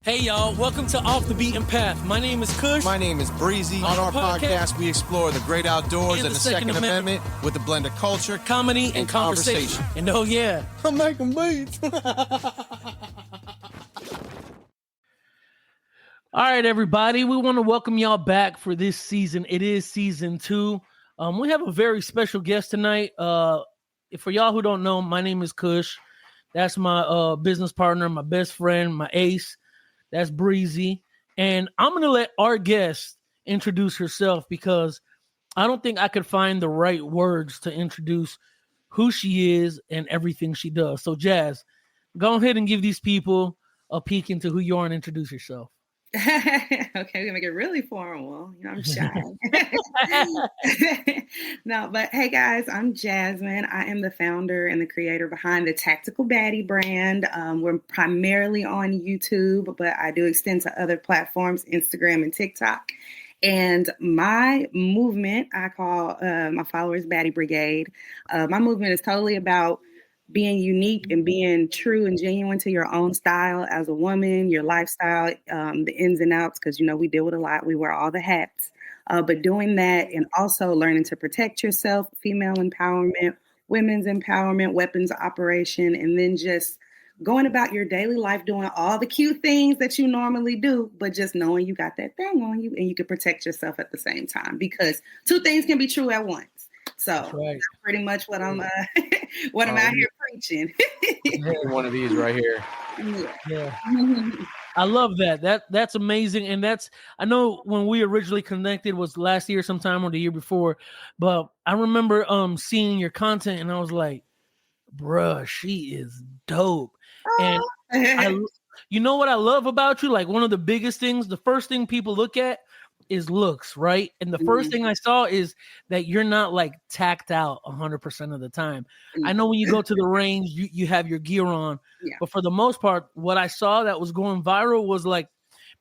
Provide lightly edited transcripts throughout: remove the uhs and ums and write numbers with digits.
Hey y'all, welcome to Off the Beaten Path. My name is Cush. My name is Breezy. On our podcast, we explore the great outdoors and the Second Amendment with a blend of culture, comedy, and conversation. And oh yeah, I'm making beats. All right, everybody, we want to welcome y'all back for this season. It is season 2. We have a very special guest tonight. For y'all who don't know, my name is Cush. That's my business partner, my best friend, my ace. That's Breezy. And I'm going to let our guest introduce herself because I don't think I could find the right words to introduce who she is and everything she does. So, Jazz, go ahead and give these people a peek into who you are and introduce yourself. Okay, we're gonna make it really formal. You know, I'm shy. No, but hey guys, I'm Jasmine. I am the founder and the creator behind the Tactical Baddie brand. We're primarily on YouTube, but I do extend to other platforms, Instagram and TikTok. And my movement, I call my followers Batty Brigade. My movement is totally about being unique and being true and genuine to your own style as a woman, your lifestyle, the ins and outs, because, you know, we deal with a lot. We wear all the hats, but doing that and also learning to protect yourself, female empowerment, women's empowerment, weapons operation, and then just going about your daily life, doing all the cute things that you normally do, but just knowing you got that thing on you and you can protect yourself at the same time, because two things can be true at once. So that's pretty much what I'm what I'm out here preaching. One of these right here. Yeah. I love that. That's amazing. And I know when we originally connected was last year sometime or the year before, but I remember seeing your content and I was like, bruh, she is dope. And you know what I love about you? Like one of the biggest things, the first thing people look at is looks, right? And the first thing I saw is that you're not like tacked out 100% of the time. I know when you go to the range, you have your gear on, but for the most part, what I saw that was going viral was like,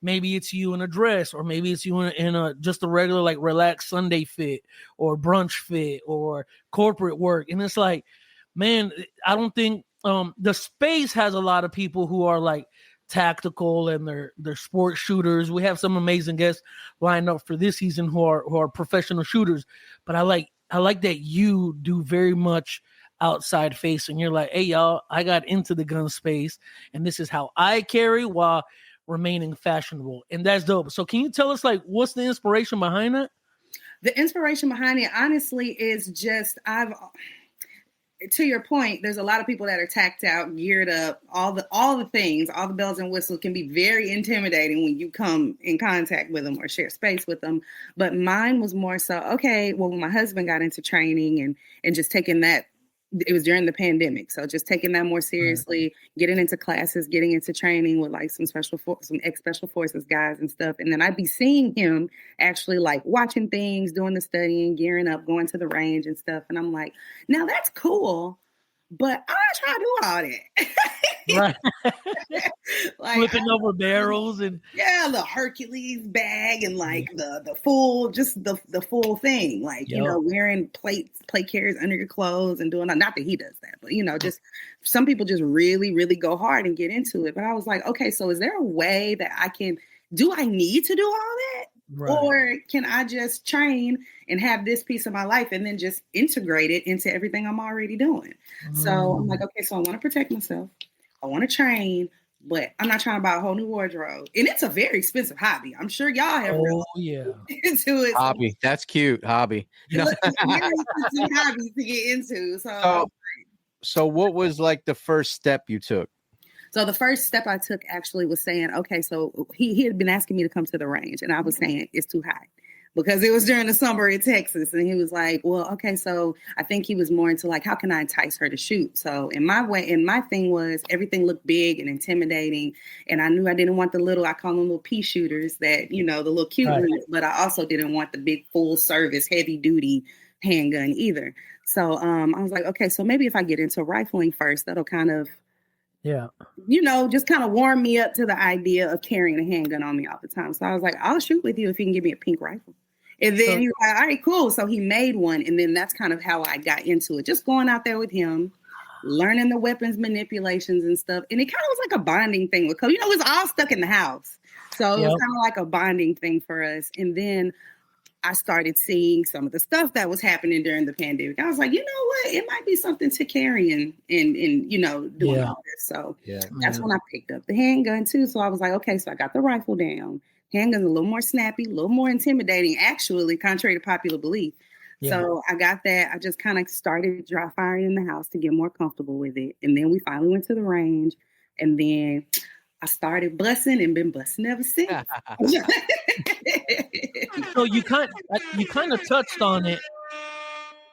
maybe it's you in a dress, or maybe it's you in a just a regular like relaxed Sunday fit or brunch fit or corporate work. And it's like, man, I don't think the space has a lot of people who are like tactical and they're sport shooters. We have some amazing guests lined up for this season who are professional shooters, but I like that you do very much outside facing. You're like, hey y'all, I got into the gun space and this is how I carry while remaining fashionable, and that's dope. So can you tell us like what's the inspiration behind that? The inspiration behind it honestly is just to your point, there's a lot of people that are tacked out, geared up, all the things, all the bells and whistles can be very intimidating when you come in contact with them or share space with them. But mine was more so, okay, well, when my husband got into training and just taking that, it was during the pandemic. So just taking that more seriously, getting into classes, getting into training with like some ex-special forces guys and stuff. And then I'd be seeing him actually like watching things, doing the studying, gearing up, going to the range and stuff. And I'm like, now that's cool, but I'm not trying to do all that. Right. Like, flipping over barrels and the Hercules bag and like the full, just the full thing. Like, you know, wearing plate carriers under your clothes and doing, not that he does that, but you know, just some people just really, really go hard and get into it. But I was like, okay, so is there a way that do I need to do all that? Right. Or can I just train and have this piece of my life and then just integrate it into everything I'm already doing? So I'm like, okay, so I want to protect myself. I want to train, but I'm not trying to buy a whole new wardrobe. And it's a very expensive hobby. I'm sure y'all have into it. Hobby. That's cute. Hobby. It's a very expensive hobby to get into. So what was like the first step you took? So the first step I took actually was saying, okay, so he had been asking me to come to the range. And I was saying, it's too hot. Because it was during the summer in Texas. And he was like, well, okay, so I think he was more into like, how can I entice her to shoot? So my thing was everything looked big and intimidating. And I knew I didn't want I call them little pea shooters that, you know, the little cute ones, but I also didn't want the big full service, heavy duty handgun either. So I was like, okay, so maybe if I get into rifling first, that'll kind of, you know, just kind of warm me up to the idea of carrying a handgun on me all the time. So I was like, I'll shoot with you if you can give me a pink rifle. And then he was like, all right, cool. So he made one. And then that's kind of how I got into it. Just going out there with him learning the weapons manipulations and stuff. And it kind of was like a bonding thing with Kobe. You know, it was all stuck in the house. So it was kind of like a bonding thing for us. And then I started seeing some of the stuff that was happening during the pandemic. I was like, you know what? It might be something to carrying and you know, doing all this. So that's when I picked up the handgun too. So I was like, okay, so I got the rifle down. Handgun's a little more snappy, a little more intimidating, actually, contrary to popular belief. So I got that. I just kind of started dry firing in the house to get more comfortable with it. And then we finally went to the range. And then I started busting and been busting ever since. So you kind of touched on it.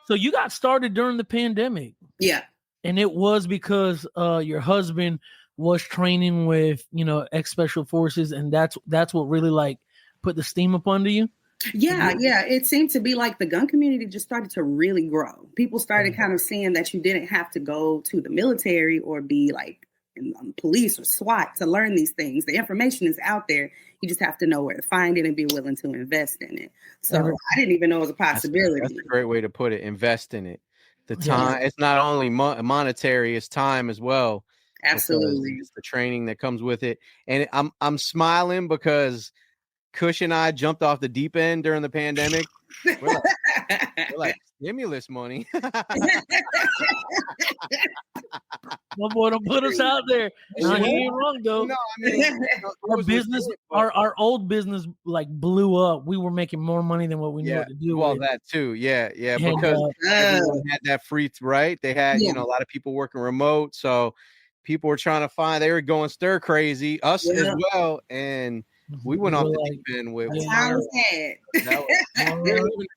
So you got started during the pandemic. Yeah. And it was because your husband was training with, you know, ex-special forces, and that's what really like put the steam up under you? Yeah. It seemed to be like the gun community just started to really grow. People started kind of seeing that you didn't have to go to the military or be like in police or SWAT to learn these things. The information is out there. You just have to know where to find it and be willing to invest in it. So I didn't even know it was a possibility. That's a great way to put it. Invest in it. The time, it's not only monetary, it's time as well. Absolutely. It's the training that comes with it. And I'm smiling because Cush and I jumped off the deep end during the pandemic. We're like stimulus money. My boy, don't put us out there. No, he ain't wrong though. No, I mean, our business, our old business, like blew up. We were making more money than what we knew what to do. Well, that too, because everyone had that free, right? They had, you know, a lot of people working remote, so people were trying to find. They were going stir crazy, us as well, and we went off the deep end with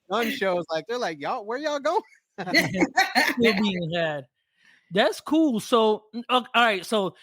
gun shows. Like they're like, y'all, where y'all going? Still being had. That's cool. So, all right. So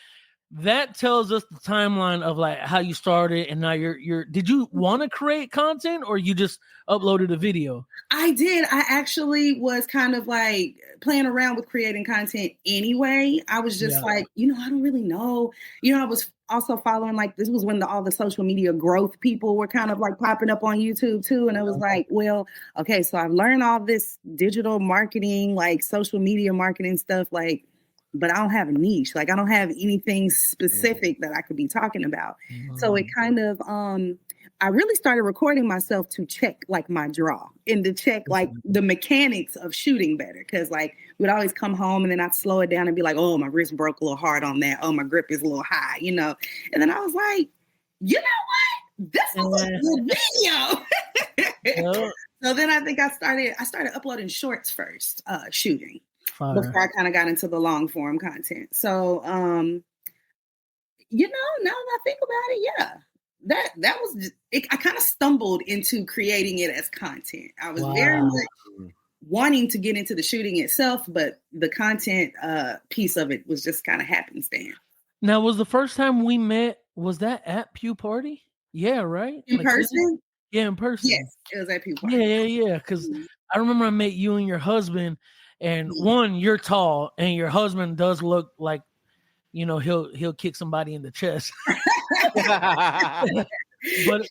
that tells us the timeline of like how you started, and now you're. Did you want to create content, or you just uploaded a video? I did. I actually was kind of like playing around with creating content anyway. I was just like, you know, I don't really know. You know, I was also following, like, this was when all the social media growth people were kind of like popping up on YouTube too. And I was like, well, okay, so I've learned all this digital marketing, like social media marketing stuff, like, but I don't have a niche. Like, I don't have anything specific that I could be talking about. So it kind of, I really started recording myself to check like my draw and to check like the mechanics of shooting better. Cause like we'd always come home and then I'd slow it down and be like, oh, my wrist broke a little hard on that. Oh, my grip is a little high, you know? And then I was like, you know what? This is a good video. So then I think I started uploading shorts first, shooting before I kind of got into the long form content. So, you know, now that I think about it, that was just, I kind of stumbled into creating it as content. I was very much wanting to get into the shooting itself, but the content piece of it was just kind of happenstance. Now, was the first time we met, was that at Pew Party? Yeah, right? In person? Yeah, in person. Yes, it was at Pew Party. Yeah. Because I remember I met you and your husband, and one, you're tall, and your husband does look like, you know, he'll kick somebody in the chest. But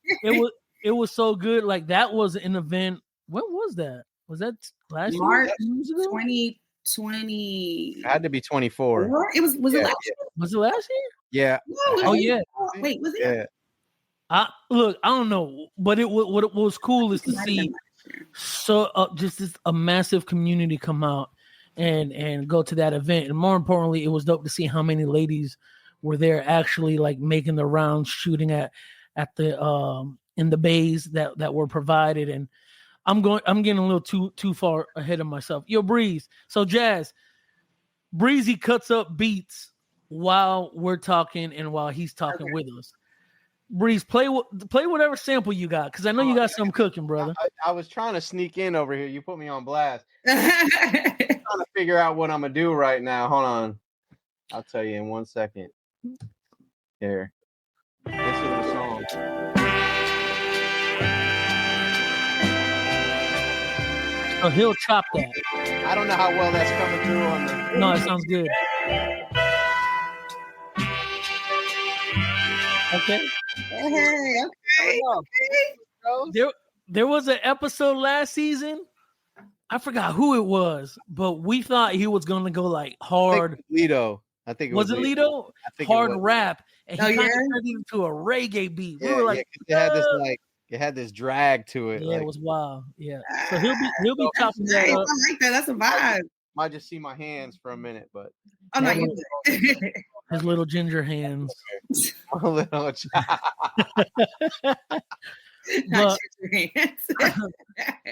it was so good. Like, that was an event. When was that? Was that last March year? 2020. It had to be 24. Was it last year? Was it last year? Yeah. No, Wait, was it? Yeah. I don't know, but what was cool is to see just a massive community come out and go to that event, and more importantly, it was dope to see how many ladies were there actually like making the rounds, shooting at the in the bays that were provided. And I'm getting a little too far ahead of myself. Yo, Breeze. So Breezy cuts up beats while we're talking and while he's talking with us. Breeze, play whatever sample you got, because I know you got something cooking, brother. I was trying to sneak in over here. You put me on blast. I'm trying to figure out what I'm gonna do right now. Hold on, I'll tell you in 1 second. Here, this is the song. Oh, he'll chop that. I don't know how well that's coming through on the. No, it sounds good. Okay. Okay. There was an episode last season. I forgot who it was, but we thought he was gonna go like hard. Lido. I think it was it Lido? I think hard it was. rap, and he Oh, kind of yeah? turned it into a reggae beat. Yeah, We were like, it had this like it had this drag to it. yeah, like, it was wild. Yeah, so he'll be That's chopping nice. that up. I like that. That's a vibe. Might just see my hands for a minute, but Oh no, you good. His little ginger hands. a little. But,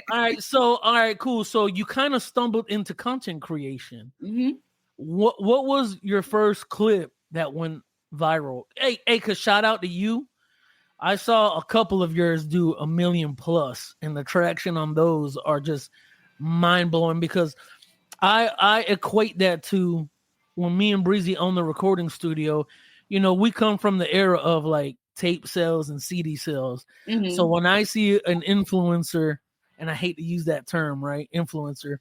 all right, cool. So you kind of stumbled into content creation. Mm-hmm. What was your first clip that went viral? Hey, cause shout out to you. I saw a couple of yours do 1 million plus, and the traction on those are just mind blowing because I equate that to when me and Breezy own the recording studio. You know, we come from the era of like tape sales and CD sales. Mm-hmm. So when I see an influencer, and I hate to use that term, right? Influencer,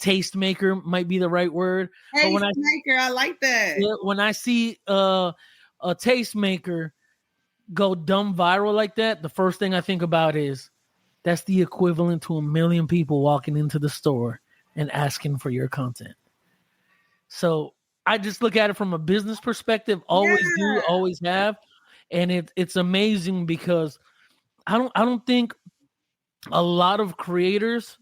tastemaker might be the right word. Tastemaker, I like that. Yeah, when I see a tastemaker go dumb viral like that, the first thing I think about is that's the equivalent to 1 million people walking into the store and asking for your content. So I just look at it from a business perspective, always have. And it's amazing because I don't think a lot of creators,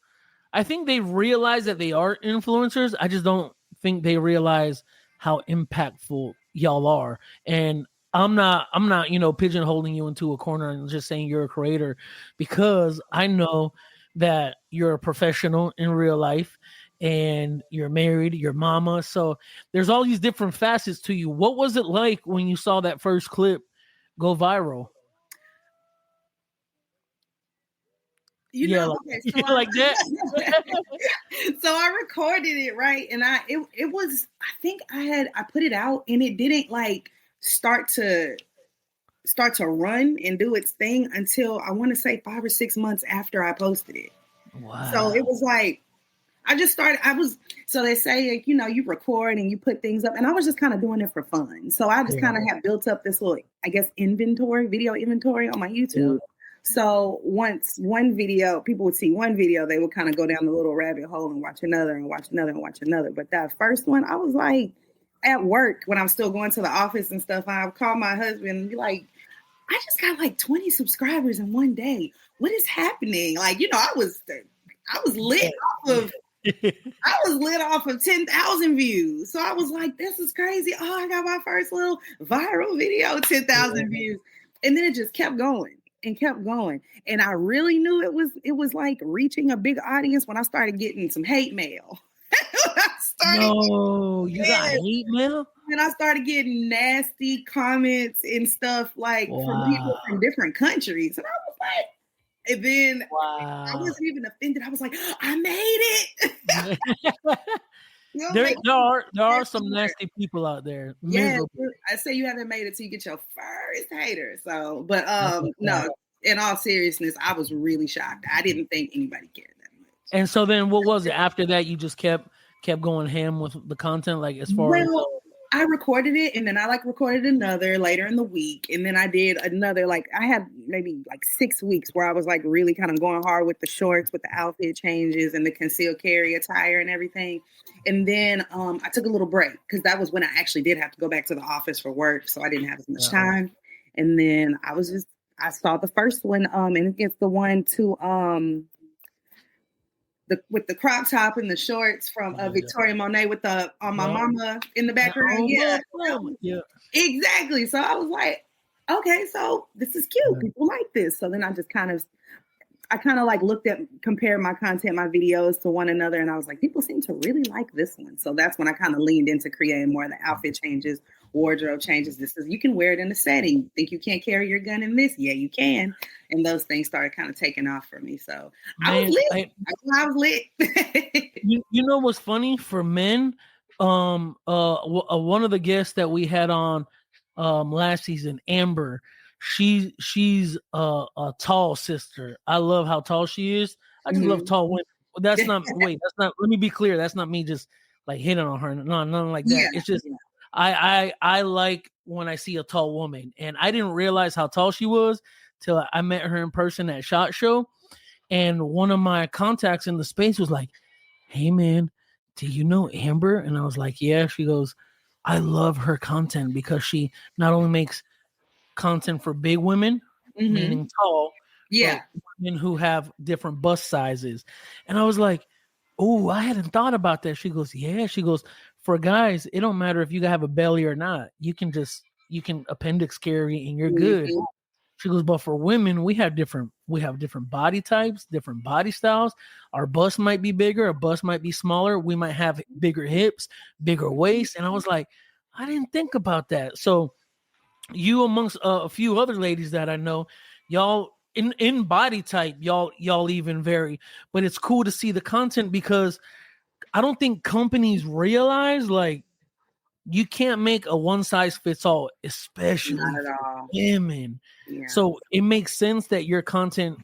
I think they realize that they are influencers. I just don't think they realize how impactful y'all are. And I'm not, pigeonholing you into a corner and just saying you're a creator, because I know that you're a professional in real life and you're married, you're mama. So there's all these different facets to you. What was it like when you saw that first clip go viral? So like that. So I recorded it, right? And it was, I think I put it out and it didn't like start to run and do its thing until I want to say 5 or 6 months after I posted it. Wow. So it was like, so they say, like, you record and you put things up, and I was just kind of doing it for fun. So I just kind of have built up this little, I guess, video inventory on my YouTube. Yeah. So once people would see one video, they would kind of go down the little rabbit hole and watch another and watch another and watch another. But that first one, I was like at work when I'm still going to the office and stuff. I would call my husband and be like, I just got like 20 subscribers in one day. What is happening? Like, I was lit off of 10,000 views. So I was like, this is crazy. Oh, I got my first little viral video, 10,000 views. And then it just kept going. And I really knew it was like reaching a big audience when I started getting some hate mail. You got hate mail? And I started getting nasty comments and stuff like from people from different countries. And I was like, and then I wasn't even offended. I was like, I made it. There are some nasty people out there. Yeah, I say you haven't made it till you get your first hater. So, but no, in all seriousness, I was really shocked. I didn't think anybody cared that much. And so then what was it after that? You just kept going ham with the content, like as far as I recorded it, and then I recorded another later in the week, and then I did another, I had maybe 6 weeks where I was really kind of going hard with the shorts, with the outfit changes and the concealed carry attire and everything. And then I took a little break because that was when I actually did have to go back to the office for work, so I didn't have as much time. And then I saw the first one, and it's the one to with the crop top and the shorts from Victoria Monet with the my mama in the background. Yeah, exactly. So I was like, okay, so this is cute. People like this. So then I just kind of compared my content, my videos to one another, and I was like, people seem to really like this one. So that's when I kind of leaned into creating more of the outfit changes, wardrobe changes. You can wear it in a setting. Think you can't carry your gun in this? Yeah, you can. And those things started kind of taking off for me. So I was lit. You know what's funny for men? One of the guests that we had on last season, Amber, she's a tall sister. I love how tall she is. I just love tall women. That's not let me be clear. That's not me just hitting on her. No, nothing like that. Yeah, it's just I like when I see a tall woman, and I didn't realize how tall she was till I met her in person at SHOT Show. And one of my contacts in the space was like, hey man, do you know Amber? And I was like, yeah. She goes, I love her content because she not only makes content for big women, meaning tall, but women who have different bust sizes. And I was like, oh, I hadn't thought about that. She goes, yeah. She goes, for guys, it don't matter if you have a belly or not. You can appendix carry and you're good. She goes, but for women, we have different body types, different body styles. Our bust might be bigger, our bust might be smaller. We might have bigger hips, bigger waist. And I was like, I didn't think about that. So you amongst a few other ladies that I know, y'all in body type, y'all even vary. But it's cool to see the content because I don't think companies realize like you can't make a one size fits all, especially for women. Yeah. So it makes sense that your content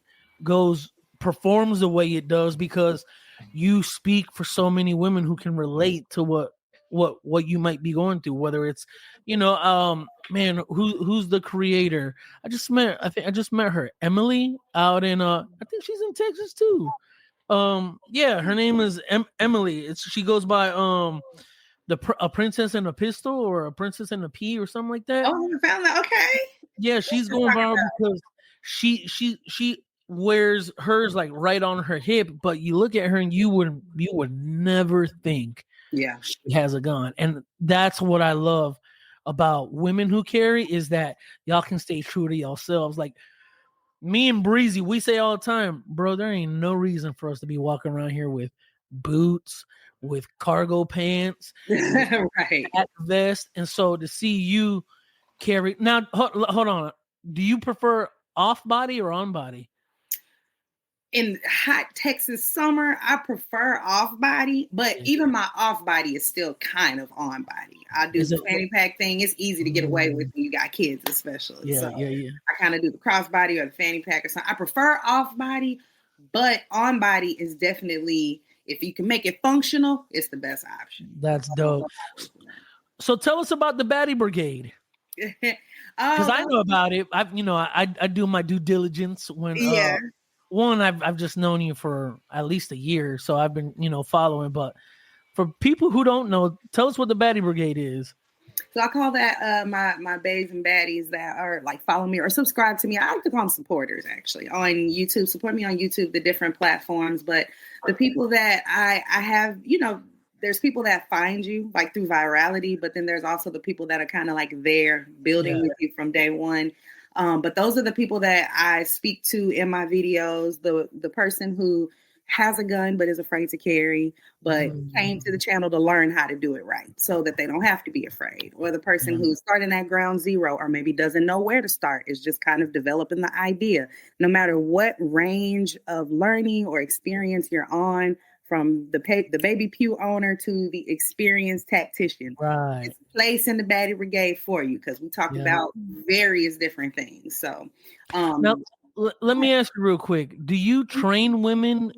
performs the way it does because you speak for so many women who can relate to what you might be going through, whether it's, man, who's the creator? I just met her, Emily, out in I think she's in Texas too. Yeah, her name is Emily. She goes by a princess and a pistol or a princess and a pea or something like that. Oh, I found that. Okay. Yeah, she's going viral because she wears hers like right on her hip, but you look at her and you would never think she has a gun. And that's what I love about women who carry is that y'all can stay true to yourselves. Like me and Breezy, we say all the time, bro, there ain't no reason for us to be walking around here with boots, with cargo pants, right, at vest. And so to see you carry now, hold on. Do you prefer off body or on body? In hot Texas summer, I prefer off body, but even my off body is still kind of on body. I do the fanny pack thing. It's easy to get away with when you got kids, especially. Yeah. I kind of do the cross body or the fanny pack or something. I prefer off body, but on body is definitely, if you can make it functional, it's the best option. That's dope. So tell us about the Batty Brigade. Because I know about it. I do my due diligence when one, I've just known you for at least a year, so I've been, following. But for people who don't know, tell us what the Batty Brigade is. So I call that my babes and baddies that are like follow me or subscribe to me. I like to call them supporters actually on YouTube. Support me on YouTube, the different platforms. But the people that I have, there's people that find you like through virality, but then there's also the people that are kind of like there building with you from day one. But those are the people that I speak to in my videos. The person who has a gun but is afraid to carry, but came to the channel to learn how to do it right so that they don't have to be afraid. Or the person who's starting at ground zero or maybe doesn't know where to start, is just kind of developing the idea. No matter what range of learning or experience you're on, from the baby pew owner to the experienced tactician. Right. It's a place in the Batty Brigade for you because we talk about various different things. So now, let me ask you real quick. Do you train women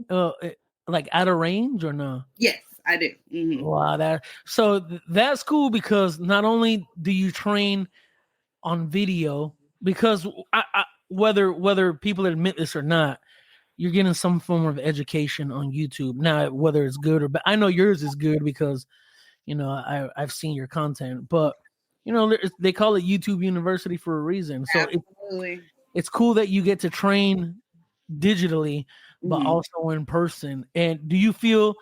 like out of range or no? Yes, I do. Mm-hmm. Wow, that's cool because not only do you train on video, because whether people admit this or not, you're getting some form of education on YouTube. Now, whether it's good or bad, I know yours is good because, I've seen your content. But, they call it YouTube University for a reason. So it's cool that you get to train digitally, but also in person. And do you feel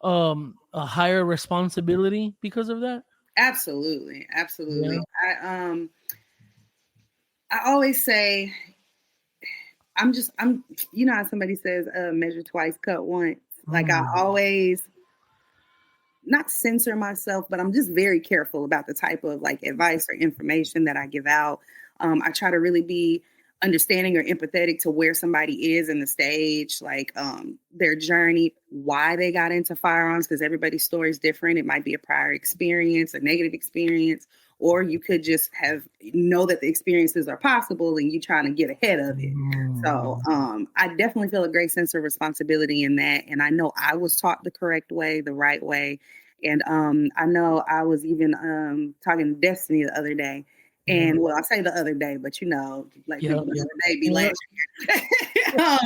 a higher responsibility because of that? Absolutely. Yeah. I always say, I'm how somebody says, measure twice, cut once. Like I always not censor myself, but I'm just very careful about the type of like advice or information that I give out. I try to really be understanding or empathetic to where somebody is in the stage, like their journey, why they got into firearms, because everybody's story is different. It might be a prior experience, a negative experience, or you could just know that the experiences are possible and you trying to get ahead of it. So I definitely feel a great sense of responsibility in that. And I know I was taught the correct way, the right way. And I know I was even talking to Destiny the other day, And well, I say the other day, but people the other day be last year.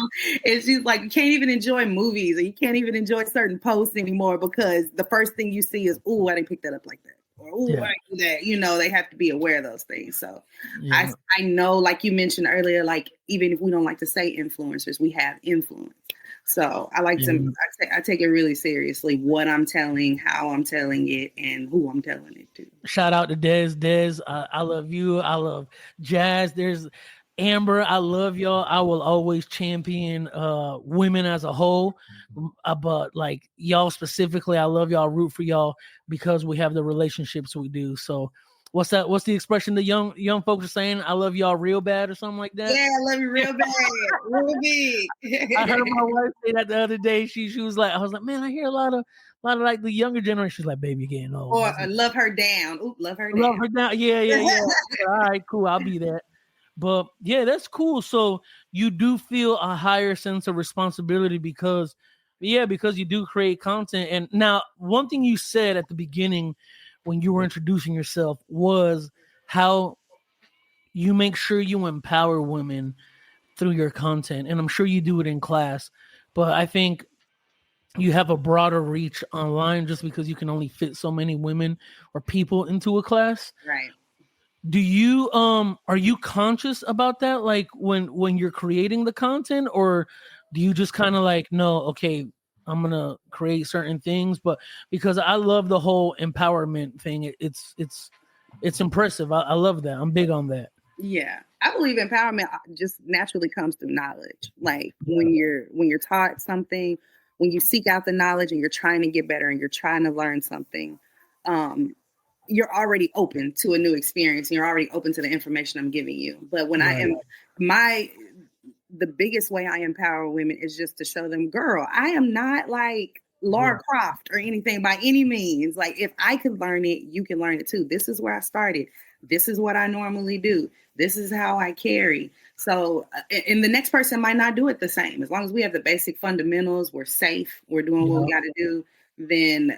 And she's like, you can't even enjoy movies, or you can't even enjoy certain posts anymore because the first thing you see is, "Ooh, I didn't pick that up like that," or "Ooh, I didn't do that." They have to be aware of those things. So I know, like you mentioned earlier, like even if we don't like to say influencers, we have influence. So I like to, I take it really seriously, what I'm telling, how I'm telling it, and who I'm telling it to. Shout out to Des. Des, I love you. I love Jazz. There's Amber. I love y'all. I will always champion women as a whole. But like y'all specifically, I love y'all, root for y'all because we have the relationships we do. So what's that? What's the expression the young folks are saying? I love y'all real bad or something like that? Yeah, I love you real bad. Real big. I heard my wife say that the other day. She was like, I was like, man, I hear a lot of like the younger generation. She's like, baby, getting old. Or love her down. Ooh, love her down. Love her down. Yeah. All right, cool. I'll be that. But yeah, that's cool. So you do feel a higher sense of responsibility because you do create content. And now one thing you said at the beginning when you were introducing yourself was how you make sure you empower women through your content. And I'm sure you do it in class, but I think you have a broader reach online just because you can only fit so many women or people into a class. Right. Do you are you conscious about that, like when you're creating the content, or do you just kind of like, no, okay, I'm gonna create certain things? But because I love the whole empowerment thing, it's impressive. I love that. I'm big on that. Yeah, I believe empowerment just naturally comes through knowledge. Like when you're taught something, when you seek out the knowledge and you're trying to get better and you're trying to learn something, you're already open to a new experience and you're already open to the information I'm giving you. But when the biggest way I empower women is just to show them, girl, I am not like Lara Croft or anything by any means. Like if I could learn it, you can learn it too. This is where I started. This is what I normally do. This is how I carry. So, and the next person might not do it the same. As long as we have the basic fundamentals, we're safe, we're doing what we got to do, then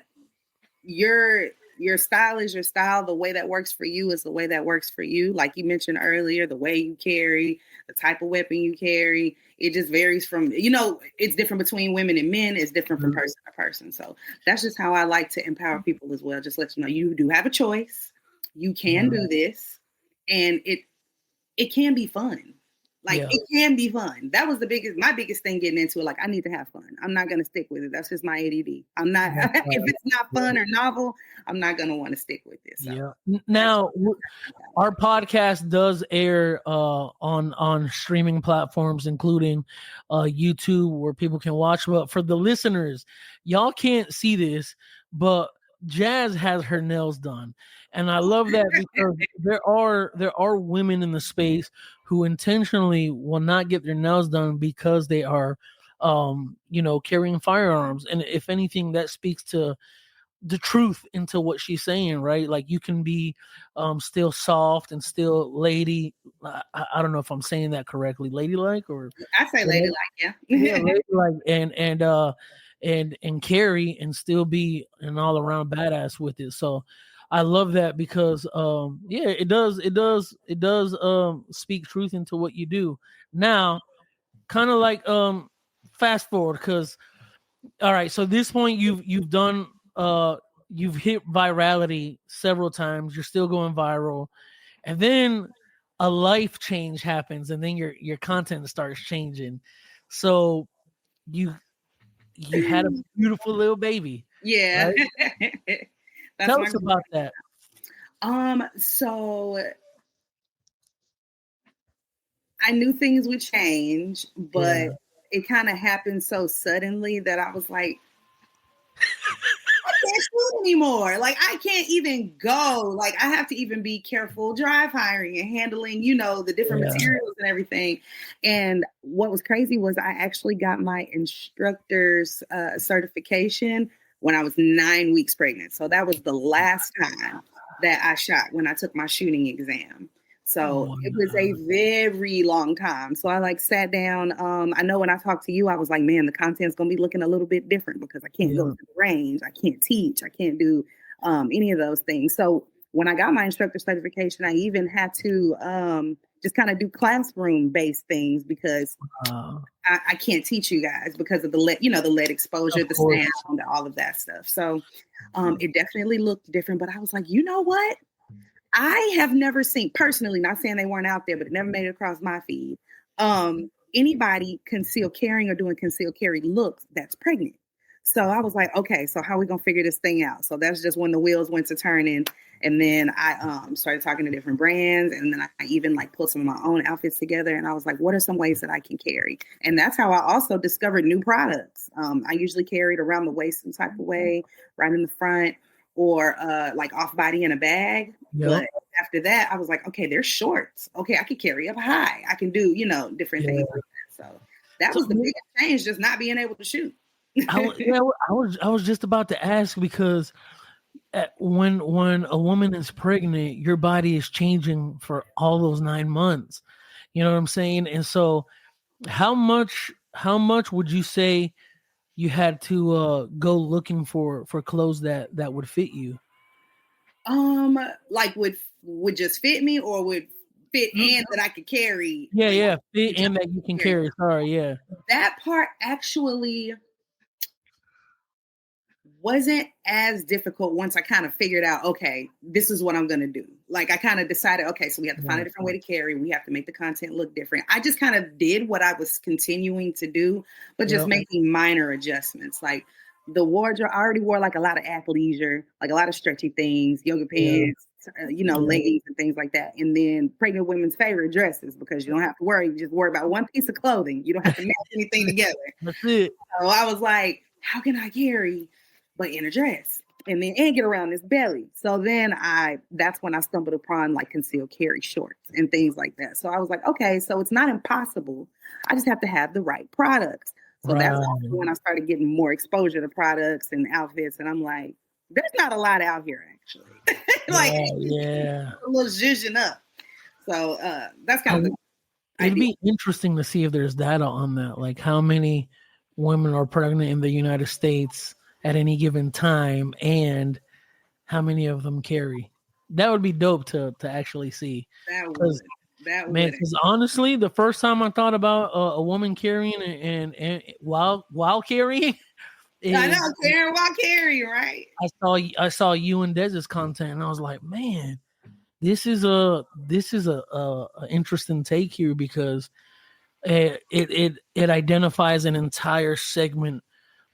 your style is your style. The way that works for you is the way that works for you. Like you mentioned earlier, the way you carry, the type of weapon you carry, it just varies from, it's different between women and men. It's different from person to person. So that's just how I like to empower people as well. Just let you know, you do have a choice. You can do this, and it can be fun. Like it can be fun. That was my biggest thing getting into it. Like I need to have fun. I'm not going to stick with it. That's just my ADD. I'm not, if it's not fun or novel, I'm not going to want to stick with it. So. Yeah. Now our podcast does air on streaming platforms, including YouTube, where people can watch. But for the listeners, y'all can't see this, but Jazz has her nails done. And I love that because there are women in the space who intentionally will not get their nails done because they are, carrying firearms. And if anything, that speaks to the truth into what she's saying, right? Like you can be still soft and still lady. I don't know if I'm saying that correctly. Ladylike, or I say ladylike, yeah. Yeah, ladylike and carry and still be an all around badass with it. So I love that because it does speak truth into what you do. Now, kind of like fast forward, because all right, so at this point you've done you've hit virality several times, you're still going viral, and then a life change happens, and then your content starts changing. So you had a beautiful little baby. Yeah. Right? Tell us about that. So I knew things would change, but it kind of happened so suddenly that I was like, I can't shoot anymore. Like I can't even go. Like I have to even be careful dry firing and handling, the different materials and everything. And what was crazy was I actually got my instructor's certification when I was 9 weeks pregnant. So that was the last time that I shot, when I took my shooting exam. So it was a very long time. So I sat down. I know when I talked to you, I was like, man, the content's going to be looking a little bit different because I can't go to the range. I can't teach. I can't do any of those things. So when I got my instructor certification, I even had to just kind of do classroom-based things because I can't teach you guys because of the lead, the lead exposure, the sound, all of that stuff. So it definitely looked different. But I was like, you know what? I have never seen, personally, not saying they weren't out there, but it never made it across my feed, anybody concealed carrying or doing concealed carry looks that's pregnant. So I was like, okay, so how are we going to figure this thing out? So that's just when the wheels went to turning. And then I started talking to different brands. And then I even like put some of my own outfits together. And I was like, what are some ways that I can carry? And that's how I also discovered new products. I usually carried around the waist some type of way, right in the front, or like off body in a bag. Yep. But after that, I was like, okay, there's shorts. Okay, I could carry up high. I can do, different things like that. So that was the biggest change, just not being able to shoot. I was just about to ask because when a woman is pregnant, your body is changing for all those 9 months. You know what I'm saying? And so how much would you say you had to go looking for clothes that would fit you? Like would just fit me, or would fit and that I could carry? Yeah, fit and that you can carry. Sorry, yeah. That part actually wasn't as difficult once I kind of figured out, okay, this is what I'm going to do. Like I kind of decided, okay, so we have to find a different way to carry. We have to make the content look different. I just kind of did what I was continuing to do, but just making minor adjustments. Like the wardrobe, I already wore like a lot of athleisure, like a lot of stretchy things, yoga pants, leggings and things like that. And then pregnant women's favorite dresses, because you don't have to worry. You just worry about one piece of clothing. You don't have to match anything together. That's it. So I was like, how can I carry but in a dress and get around this belly? So then that's when I stumbled upon like concealed carry shorts and things like that. So I was like, okay, so it's not impossible. I just have to have the right products. So that's also when I started getting more exposure to products and outfits. And I'm like, there's not a lot out here actually. A little zhuzhing up. So that's kind of it'd be interesting to see if there's data on that, like how many women are pregnant in the United States at any given time and how many of them carry. That would be dope to actually see. That would. Because honestly, the first time I thought about a woman carrying and while carrying, I know, carrying while carrying, right? I saw you and Dez's content, and I was like, man, this is a interesting take here, because it identifies an entire segment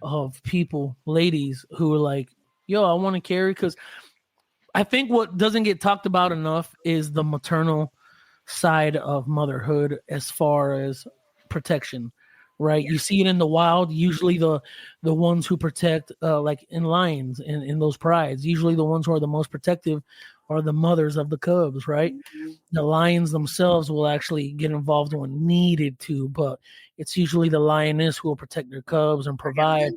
of people, ladies, who are like, yo, I want to carry. Because I think what doesn't get talked about enough is the maternal side of motherhood as far as protection, right? You see it in the wild. Usually the ones who protect, like in lions and in those prides, usually the ones who are the most protective are the mothers of the cubs, right? Mm-hmm. The lions themselves will actually get involved when needed to, but it's usually the lioness who will protect their cubs and provide.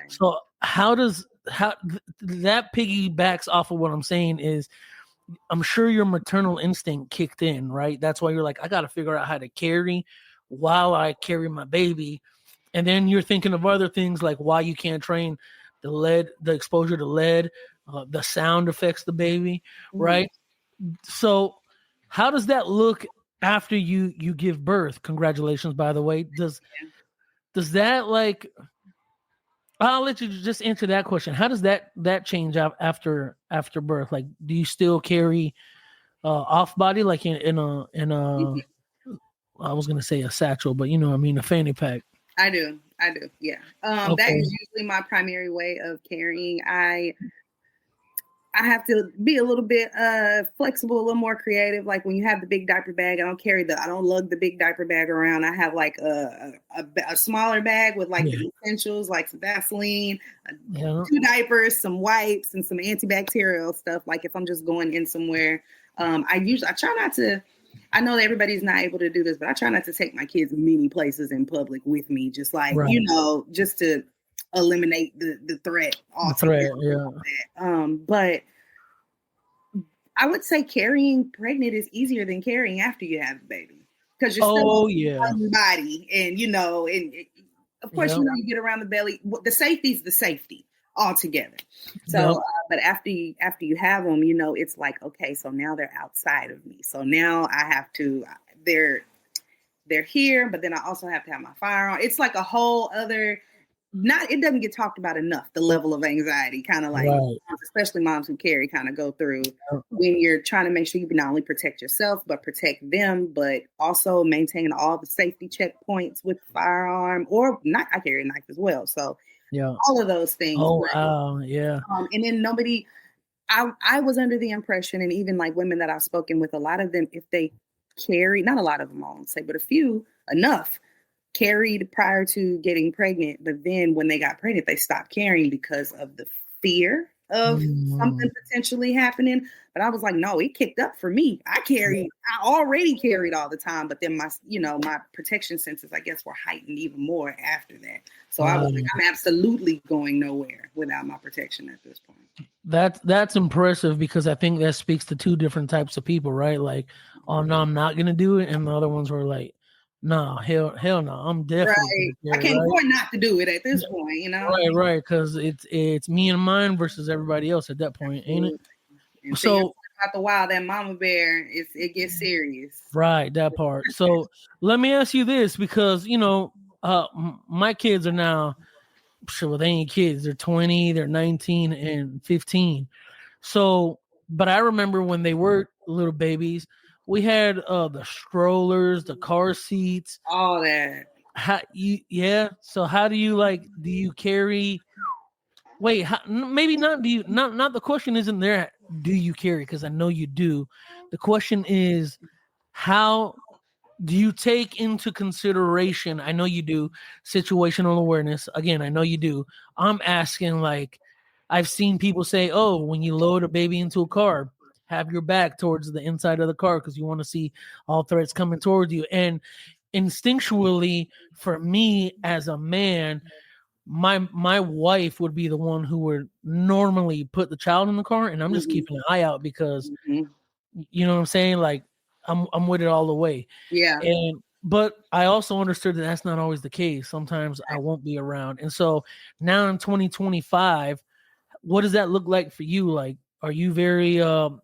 So how that piggybacks off of what I'm saying is, I'm sure your maternal instinct kicked in, right? That's why you're like, I got to figure out how to carry while I carry my baby. And then you're thinking of other things like why you can't train the exposure to lead, the sound affects the baby, right? Mm-hmm. So how does that look after you give birth? Congratulations, by the way. Does that, like, I'll let you just answer that question. How does that change after birth? Like, do you still carry off body, like in a I was gonna say a satchel, but a fanny pack? I do. Yeah. Okay. That is usually my primary way of carrying. I have to be a little bit flexible, a little more creative. Like when you have the big diaper bag, I don't lug the big diaper bag around. I have like a smaller bag with like the essentials, like some Vaseline, 2 diapers, some wipes, and some antibacterial stuff. Like if I'm just going in somewhere, I try not to. I know that everybody's not able to do this, but I try not to take my kids many places in public with me. Just like just to eliminate the threat. But I would say carrying pregnant is easier than carrying after you have a baby, because you're still your body, and and of course you get around the belly. The safety is the safety. all together. So, but after you have them, you know, it's like, okay, so now they're outside of me. So now I have to, they're here, but then I also have to have my firearm. It's like a whole other, it doesn't get talked about enough, the level of anxiety, kind of like, especially moms who carry kind of go through when you're trying to make sure you can not only protect yourself, but protect them, but also maintain all the safety checkpoints with the firearm, or not. I carry a knife as well. So all of those things. Oh, wow. Yeah. And then I was under the impression, and even like women that I've spoken with, a lot of them, if they carry, not a lot of them, I won't say, but a few, enough, carried prior to getting pregnant, but then when they got pregnant, they stopped carrying because of the fear of something potentially happening. But I was like, no, it kicked up for me. I already carried all the time, but then my protection senses, I guess, were heightened even more after that. So I was like, I'm absolutely going nowhere without my protection at this point. That's impressive, because I think that speaks to two different types of people, right? Like, oh no, I'm not gonna do it, and the other ones were like, no, hell no, I'm definitely right. I can't afford not to do it at this point, you know. Right, because it's me and mine versus everybody else at that point, ain't it? And so after a while, that mama bear, it gets serious. Right, that part. So let me ask you this, because you know, my kids are now, sure, they ain't kids. They're 20, they're 19, and 15. So, but I remember when they were little babies, we had the strollers, the car seats, all that. So how do you do you carry? Wait, maybe not. Do you not? The question isn't there. Do you carry? Because I know you do. The question is, how do you take into consideration? I know you do situational awareness. Again, I know you do. I'm asking, like, I've seen people say, "Oh, when you load a baby into a car, have your back towards the inside of the car because you want to see all threats coming towards you." And instinctually, for me as a man, my wife would be the one who would normally put the child in the car, and I'm just keeping an eye out because you know what I'm saying? Like, I'm with it all the way. Yeah. But I also understood that that's not always the case. Sometimes I won't be around. And so now in 2025, what does that look like for you? Like, are you very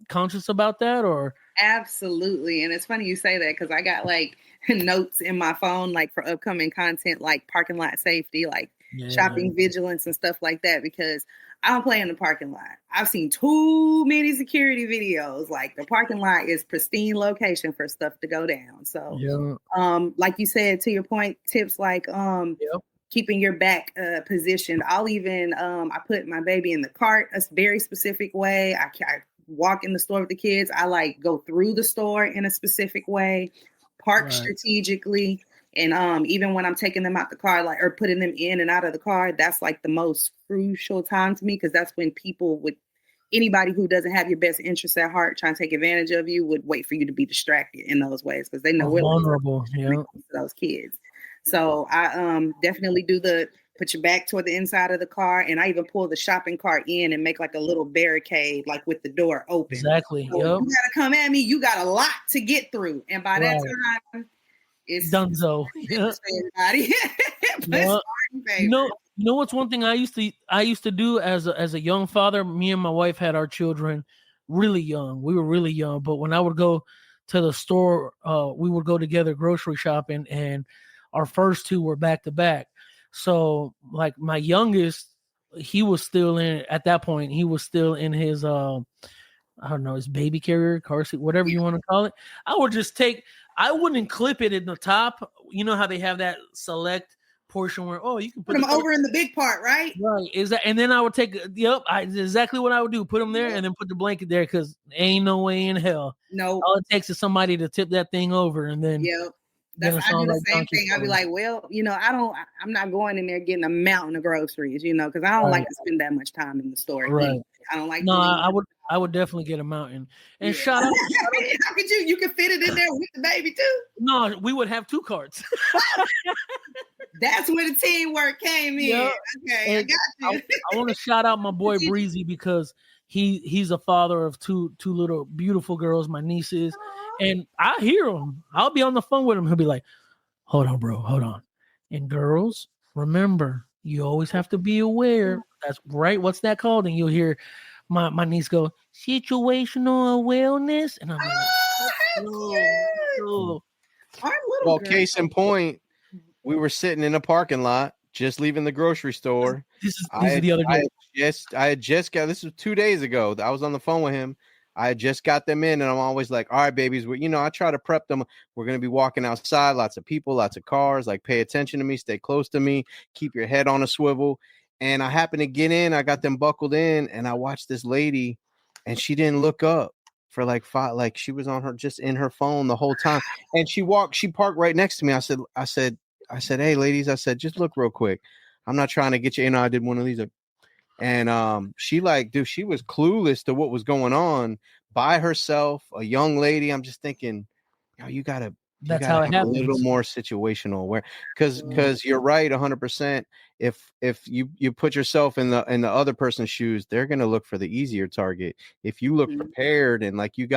conscious about that, or? Absolutely. And it's funny you say that, because I got like notes in my phone, like for upcoming content, like parking lot safety, like shopping vigilance and stuff like that, because I don't play in the parking lot. I've seen too many security videos. Like, the parking lot is pristine location for stuff to go down. So, like you said, to your point, tips like keeping your back positioned. I'll even I put my baby in the cart a very specific way. I walk in the store with the kids. I like go through the store in a specific way, park strategically. And even when I'm taking them out the car, like, or putting them in and out of the car, that's like the most crucial time to me, because that's when anybody who doesn't have your best interests at heart, trying to take advantage of you, would wait for you to be distracted in those ways, because they know we're vulnerable to those kids. So I definitely do put your back toward the inside of the car, and I even pull the shopping cart in and make like a little barricade, like with the door open. Exactly. So you gotta come at me. You got a lot to get through, and by that time, it's donezo. You know what's one thing I used to do as a young father? Me and my wife had our children really young. We were really young, but when I would go to the store, we would go together grocery shopping, and our first two were back to back. So, like, my youngest, he was still in his I don't know, his baby carrier, car seat, whatever you want to call it. I wouldn't clip it in the top. You know how they have that select portion where, you can put them over in the big part, right? Right. And then I would take, exactly what I would do. Put them there and then put the blanket there, because ain't no way in hell. No. All it takes is somebody to tip that thing over, and then. I do the same thing. I'd be like, well, I'm not going in there getting a mountain of groceries, because I don't like to spend that much time in the store. Right. I don't like. No, I would definitely get a mountain. And shout out. How could you? You could fit it in there with the baby too. No, we would have two carts. That's where the teamwork came in. Yep. Okay, and I got you. I want to shout out my boy Breezy, because he's a father of two little beautiful girls, my nieces, and I hear him. I'll be on the phone with him. He'll be like, "Hold on, bro, hold on." And girls, remember, You always have to be aware. That's right. What's that called? And you'll hear my niece go, situational awareness. And I'm like, well, case in point, we were sitting in a parking lot, just leaving the grocery store. These are the other days. I had just got, this was 2 days ago. I was on the phone with him. I had just got them in, and I'm always like, all right, babies, I try to prep them. We're going to be walking outside, lots of people, lots of cars, like pay attention to me, stay close to me, keep your head on a swivel. And I happened to get in, I got them buckled in, and I watched this lady, and she didn't look up for like she was on her, just in her phone the whole time. And she parked right next to me. I said, hey ladies, I said, just look real quick. I'm not trying to get you, I did one of these. And she she was clueless to what was going on, by herself, a young lady. I'm just thinking, you gotta have a little more situational aware, because you're right 100%. If you put yourself in the other person's shoes, they're gonna look for the easier target. If you look prepared and like you're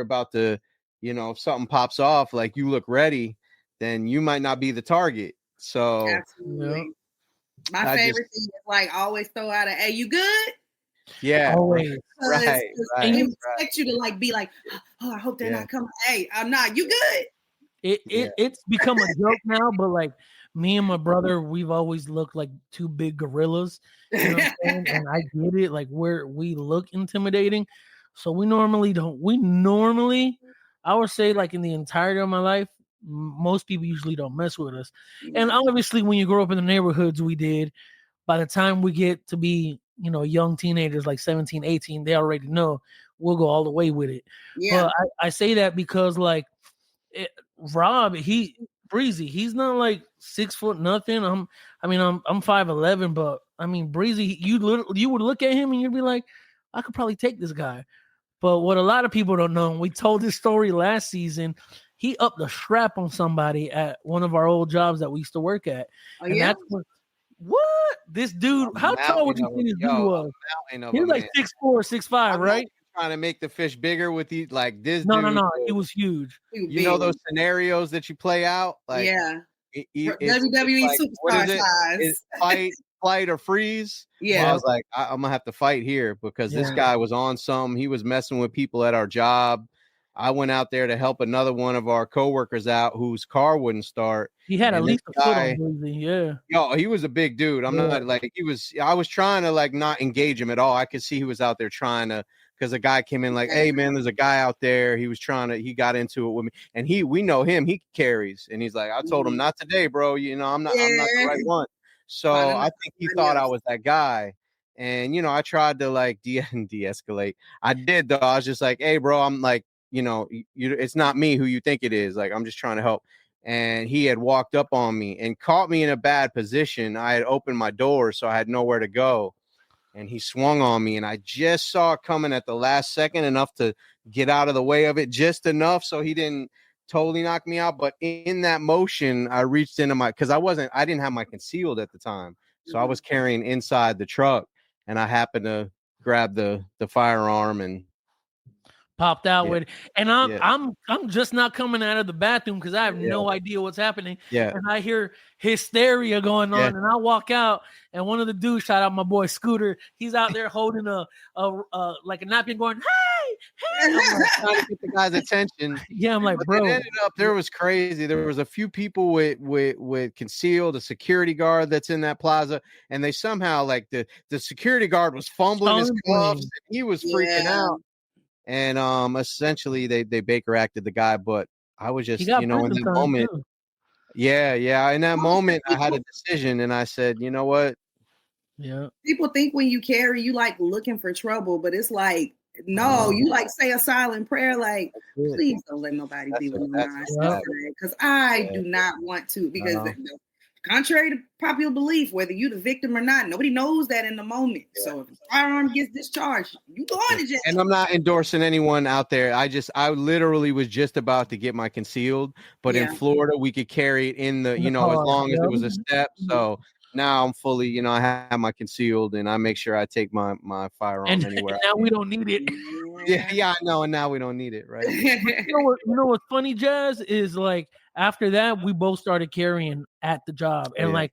about to, if something pops off, like you look ready, then you might not be the target. So absolutely. My favorite thing is like always throw out hey, you good? Yeah, always. Right. They expect you to like be like, oh, I hope they're not coming. Hey, I'm not. You good? It's become a joke now, but like me and my brother, we've always looked like two big gorillas. You know what I'm saying? And I get it, like we look intimidating. So we normally don't. I would say, like in the entirety of my life, most people usually don't mess with us. And obviously, when you grow up in the neighborhoods we did, by the time we get to be, young teenagers like 17, 18, they already know we'll go all the way with it. Yeah. But I say that because like Rob, Breezy, he's not like 6 foot nothing. I'm 5'11", but I mean Breezy, you would look at him and you'd be like, I could probably take this guy. But what a lot of people don't know, and we told this story last season, he upped the strap on somebody at one of our old jobs that we used to work at. And that's what this dude, how tall would you think this dude was? He was like 6'4", 6'5", right? Trying to make the fish bigger with these, like this. No, he was huge. You know those scenarios that you play out, like WWE like, superstar size. It's fight or freeze. Yeah, I was like, I'm gonna have to fight here because this guy was on some. He was messing with people at our job. I went out there to help another one of our coworkers out whose car wouldn't start. He had at least a foot on Breezy, Yo, he was a big dude. Not like I was trying to like not engage him at all. I could see he was out there trying to, because a guy came in like, hey man, there's a guy out there. He got into it with me. And we know him, he carries. And he's like, I told him not today, bro. I'm not the right one. So I think he thought I was that guy. And I tried to like de-escalate. I did though. I was just like, hey bro, I'm like, it's not me who you think it is. Like, I'm just trying to help. And he had walked up on me and caught me in a bad position. I had opened my door, so I had nowhere to go. And he swung on me, and I just saw it coming at the last second, enough to get out of the way of it, just enough so he didn't totally knock me out. But in that motion, I reached into because I didn't have my concealed at the time. So I was carrying inside the truck, and I happened to grab the firearm and popped out with it. And I'm just not coming out of the bathroom because I have no idea what's happening. Yeah. And I hear hysteria going on, and I walk out, and one of the dudes, shout out my boy Scooter, he's out there holding a like a napkin going, hey. I'm like, trying to get the guy's attention. Yeah, I'm like, bro. It ended up, there was crazy. There was a few people with concealed, a security guard that's in that plaza, and they somehow, like, the security guard was fumbling his gloves, and he was freaking out. And essentially they Baker acted the guy, but I was just, in that moment. Too. Yeah. In that moment, I had a decision, and I said, you know what? Yeah. People think when you carry, you like looking for trouble, but it's like, no, you like say a silent prayer, like, please don't let nobody be with me, because I do not want to, because contrary to popular belief, whether you're the victim or not, nobody knows that in the moment. So if a firearm gets discharged, you go on to jail. And I'm not endorsing anyone out there. I literally was just about to get my concealed, but in Florida, we could carry it in the, as long as it was a step. So now I'm fully, I have my concealed, and I make sure I take my firearm anywhere. And now we don't need it. Yeah, I know. And now we don't need it, right? You know what's funny, Jazz, is like after that we both started carrying at the job, and like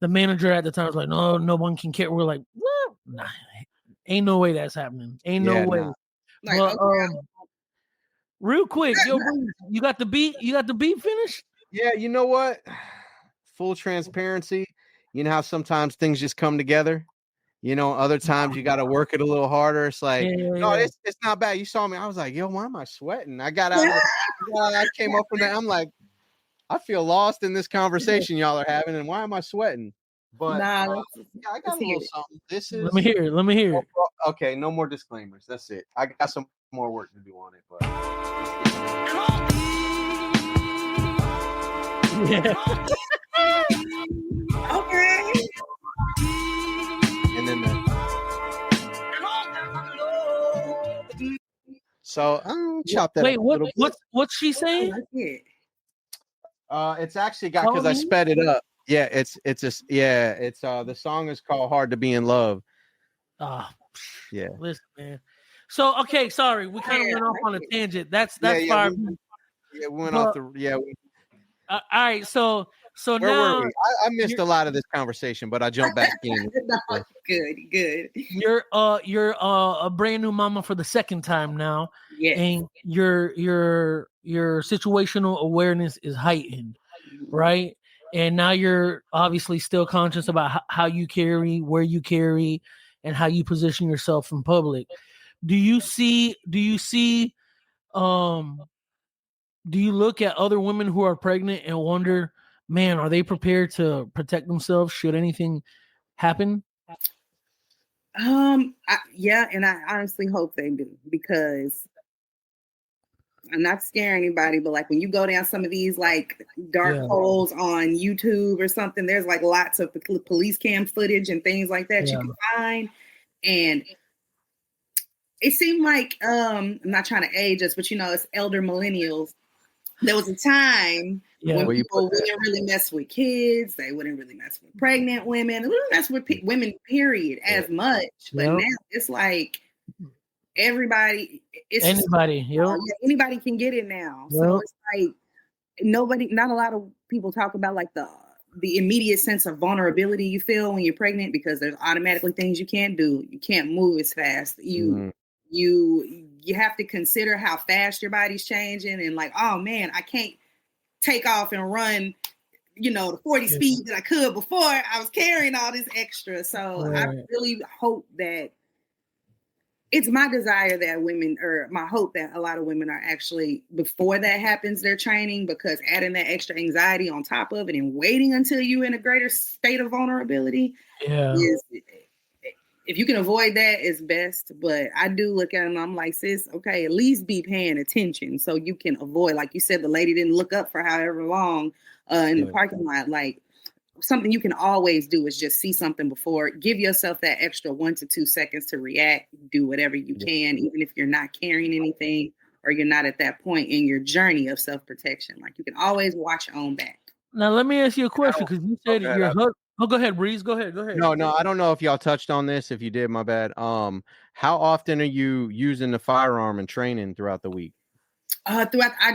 the manager at the time was like, no one can care. We're like, what? Nah, ain't no way that's happening. Ain't no way. Nah. Like, but okay. Real quick, yo, you got the beat finished? Yeah, you know what? Full transparency. You know how sometimes things just come together. You know, other times you got to work it a little harder. It's like, no, it's not bad. You saw me. I was like, yo, why am I sweating? I got out. I came up from there. I'm like, I feel lost in this conversation y'all are having, and why am I sweating? But I got a little something. This is. Let me hear it. Okay, no more disclaimers. That's it. I got some more work to do on it, but. Yeah. Okay. And then so chop that. Wait, up what's she saying? It's actually got because I sped it up. Yeah, it's the song is called "Hard to Be in Love." Yeah. Listen, man. So okay, sorry, we kind of went off on a tangent. That's fire. We went off the all right, so where now were we? I missed a lot of this conversation, but I jumped back in. Good. You're a brand new mama for the second time now. Yes. And your situational awareness is heightened, right? And now you're obviously still conscious about how you carry, where you carry, and how you position yourself in public. Do you look at other women who are pregnant and wonder, man, are they prepared to protect themselves should anything happen? And I honestly hope they do, because I'm not scaring anybody, but like when you go down some of these like dark holes on YouTube or something, there's like lots of police cam footage and things like that you can find. And it seemed like, I'm not trying to age us, but it's elder millennials. There was a time when people wouldn't really mess with kids. They wouldn't really mess with pregnant women. They wouldn't mess with women, period, as much. But now it's like everybody. Anybody can get it now. So it's like not a lot of people talk about like the immediate sense of vulnerability you feel when you're pregnant, because there's automatically things you can't do. You can't move as fast. You have to consider how fast your body's changing, and like, oh man, I can't take off and run, the 40 speed that I could before I was carrying all this extra. So I really hope that it's my desire that women, or my hope that a lot of women are actually, before that happens, they're training, because adding that extra anxiety on top of it and waiting until you're in a greater state of vulnerability is, if you can avoid that, it's best. But I do look at them, I'm like, sis, okay, at least be paying attention so you can avoid, like you said, the lady didn't look up for however long in the parking lot. Like, something you can always do is just see something before, give yourself that extra 1 to 2 seconds to react, do whatever you can, even if you're not carrying anything or you're not at that point in your journey of self-protection. Like, you can always watch your own back. Now, let me ask you a question, because you said your husband. Oh, go ahead, Breeze. Go ahead. No, I don't know if y'all touched on this. If you did, my bad. How often are you using the firearm and training throughout the week? I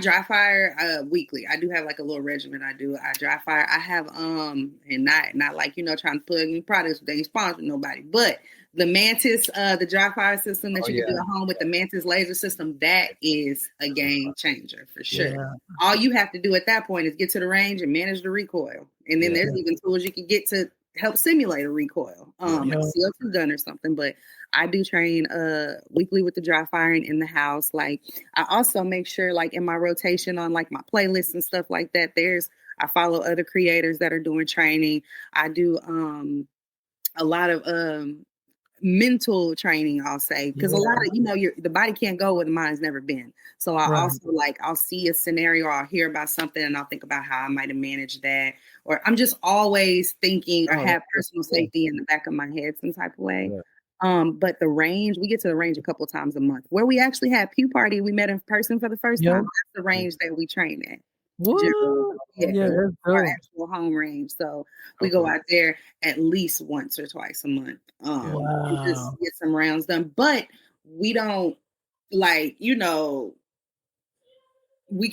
dry fire weekly. I do have like a little regimen I do. I dry fire. I have and not like trying to plug in products, they ain't sponsor nobody, but the Mantis, the dry fire system that you can do at home with the Mantis laser system, that is a game changer for sure. All you have to do at that point is get to the range and manage the recoil, and then there's even tools you can get to help simulate a recoil, like a CO2 gun or something. But I do train weekly with the dry firing in the house. Like, I also make sure, like, in my rotation on like my playlists and stuff like that, I follow other creators that are doing training. I do a lot of mental training, I'll say, because a lot of the body can't go where the mind's never been. So I also I'll see a scenario or I'll hear about something and I'll think about how I might have managed that, or I'm just always thinking or have personal safety in the back of my head some type of way. But the range, we get to the range a couple of times a month. Where we actually had Pew Party, we met in person for the first time. That's the range that we train at. Our actual home range. So we go out there at least once or twice a month. And just get some rounds done. But we don't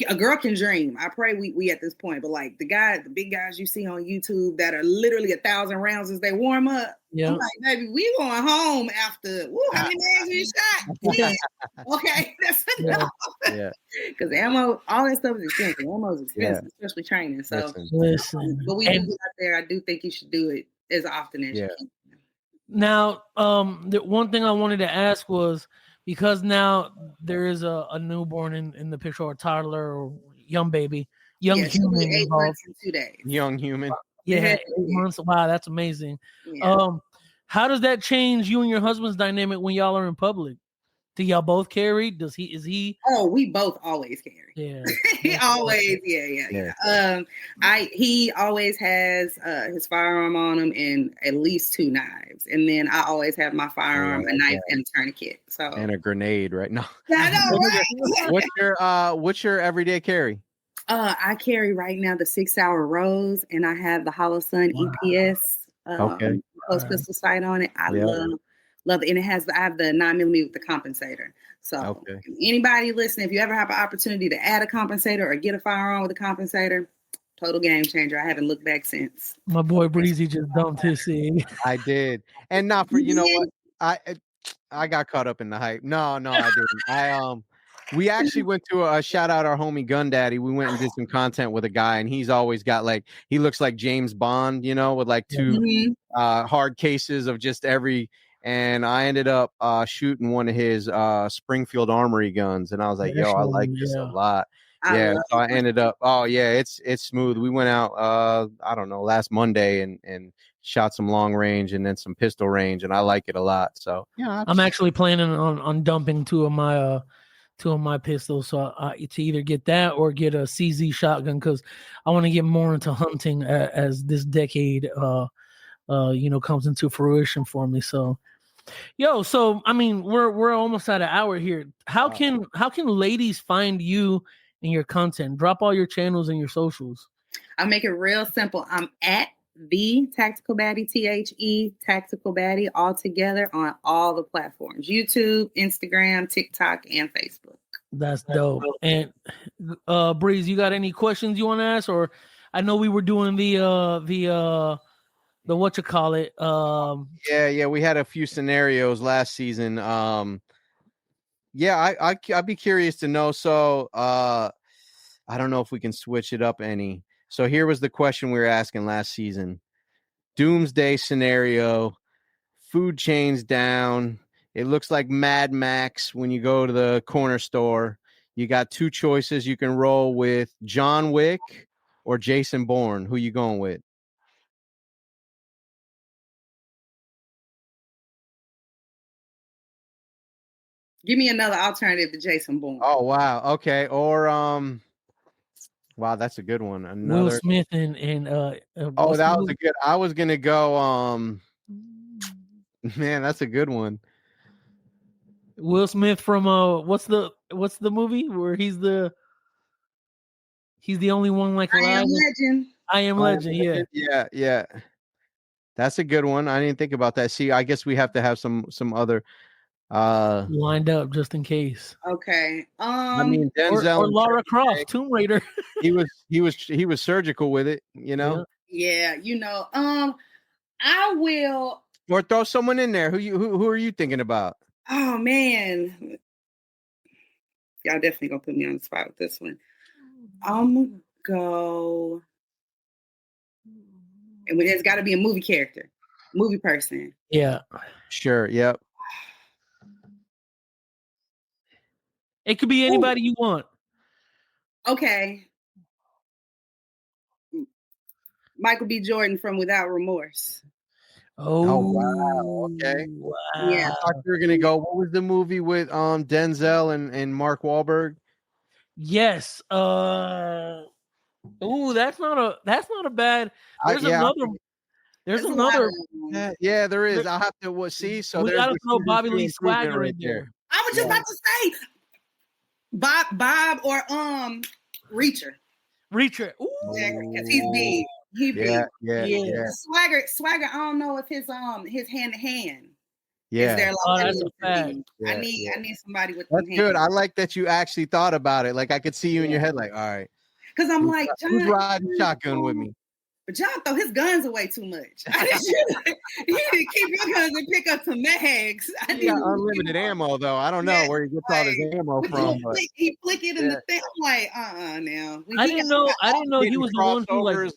a girl can dream. I pray we at this point, but like the big guys you see on YouTube that are literally 1,000 rounds as they warm up. Yeah. I'm like, baby, we going home after. How many mags you shot? Yeah. Okay, that's enough. Yeah. Because ammo, all that stuff is expensive. Ammo is expensive, especially training. So, but we do get out there. I do think you should do it as often as you can. Now, the one thing I wanted to ask was, because now there is a newborn in the picture, or a toddler or young baby, human 8 months and 2 days. Young human. Yeah, 8 months. Wow, that's amazing. Yeah. How does that change you and your husband's dynamic when y'all are in public? Do y'all both carry? Is he? Oh, we both always carry. Yeah. He always, yeah. He always has his firearm on him and at least 2 knives. And then I always have my firearm, a knife, and a tourniquet. So and a grenade, right? No. I know, right? What's your everyday carry? I carry right now the 6 Hour Rose, and I have the Holosun EPS close pistol sight on it. I love it. And I have the 9mm with the compensator. So anybody listening, if you ever have an opportunity to add a compensator or get a firearm with a compensator, total game changer. I haven't looked back since. My boy Breezy just dumped his seed. I did. And not for, you know what? I got caught up in the hype. No, I didn't. We actually went to a shout out our homie Gun Daddy. We went and did some content with a guy, and he's always got he looks like James Bond, with like 2 hard cases of just every. And I ended up shooting one of his Springfield Armory guns, and I was like, "Yo, I like this a lot." So I ended up. Oh yeah, it's smooth. We went out. I don't know, last Monday and shot some long range and then some pistol range, and I like it a lot. So yeah, I'm actually planning on dumping 2 of my pistols, so to either get that or get a CZ shotgun, because I want to get more into hunting as this decade comes into fruition for me. So so I mean, we're almost at an hour here. How can ladies find you and your content? Drop all your channels and your socials. I'll make it real simple. I'm at the Tactical Baddie, THE Tactical Baddie, all together on all the platforms: YouTube, Instagram, TikTok, and Facebook. That's dope. And Breeze, you got any questions you want to ask? Or I know we were doing the what you call it. We had a few scenarios last season. I'd be curious to know. So I don't know if we can switch it up any. So here was the question we were asking last season: doomsday scenario, food chains down. It looks like Mad Max when you go to the corner store. You got 2 choices. You can roll with John Wick or Jason Bourne. Who you going with? Give me another alternative to Jason Bourne. Oh wow. Okay. Or wow, that's a good one. Will Smith and that was a good. I was gonna go. Man, that's a good one. Will Smith from what's the movie where he's the only one like alive? I Am Legend. I Am Legend. Yeah. That's a good one. I didn't think about that. See, I guess we have to have some other lined up just in case. Okay. I mean, Denzel or Lara Croft, Tomb Raider. he was surgical with it, Yeah, I will. Or throw someone in there. Who are you thinking about? Oh man, y'all definitely gonna put me on the spot with this one. I'm gonna go, and there's got to be a movie character, movie person. Yeah, sure. Yep. It could be anybody you want. Okay. Michael B. Jordan from Without Remorse. Oh wow! Okay. Wow. Yeah. I thought you were gonna go. What was the movie with Denzel and Mark Wahlberg? Yes. That's not a bad. There's another. There's another. Yeah, there is. I'll have to see. So we gotta throw Bobby Lee Swagger in there. I was just about to say Bob or Reacher. Ooh. Yeah, because he's big. Yeah. Swagger. I don't know if his hand to hand. Yeah. Is there that's a fact. I need somebody with that's good. I like that you actually thought about it. Like I could see you in your head, like, all right. Because I'm like, John, who's riding shotgun with me? But John throw his guns away too much. You need to keep your guns and pick up some mags. He got unlimited ammo, though. I don't know where he gets all his ammo from. But he flick it in the thing. I'm like, now. I didn't know he was the one who like.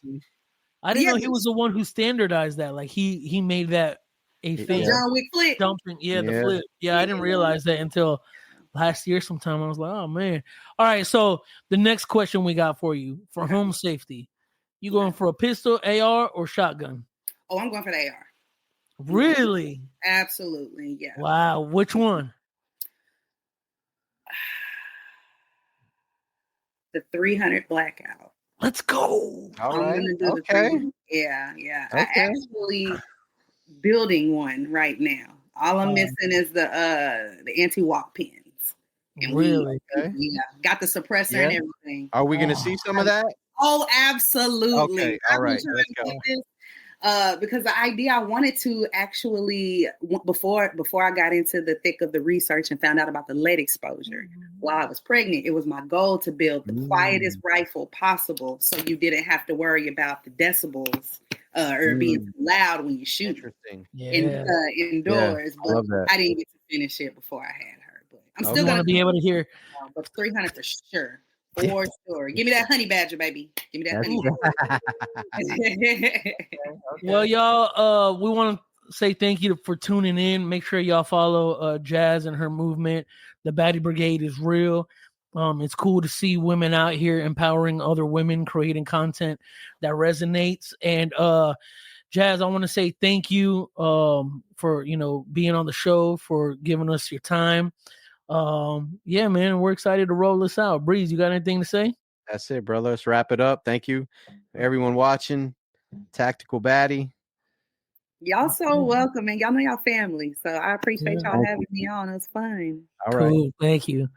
I didn't know he was the one who standardized that. Like he made that a thing. John Wick flip. Jumping, the flip. Yeah, I didn't realize that until last year sometime. I was like, oh man. All right, so the next question we got for you for home safety. You going for a pistol, AR, or shotgun? Oh, I'm going for the AR. Really? Absolutely, yeah. Wow. Which one? The 300 Blackout. Let's go. All right. Okay. Yeah. Okay. I actually building one right now. All I'm missing is the anti-walk pins. And really? Got the suppressor and everything. Are we going to see some of that? Oh, absolutely. Okay. All right. Let's go. Because the idea I wanted to actually before I got into the thick of the research and found out about the lead exposure while I was pregnant, it was my goal to build the quietest rifle possible, so you didn't have to worry about the decibels or being loud when you shoot. Interesting. Indoors, but I didn't get to finish it before I had her. But I'm still going to be able to hear. But 300 for sure. For sure. Give me that honey badger, baby. Give me that honey badger. Well, y'all, we want to say thank you for tuning in. Make sure y'all follow Jazz and her movement. The Batty Brigade is real. It's cool to see women out here empowering other women, creating content that resonates. And Jazz, I want to say thank you for being on the show, for giving us your time. Yeah, man, we're excited to roll this out. Breeze, you got anything to say? That's it, brother. Let's wrap it up. Thank you for everyone watching. Tactical Baddie. Y'all so welcome, and y'all know y'all family. So I appreciate y'all having me on. It was fun. All right. Cool. Thank you.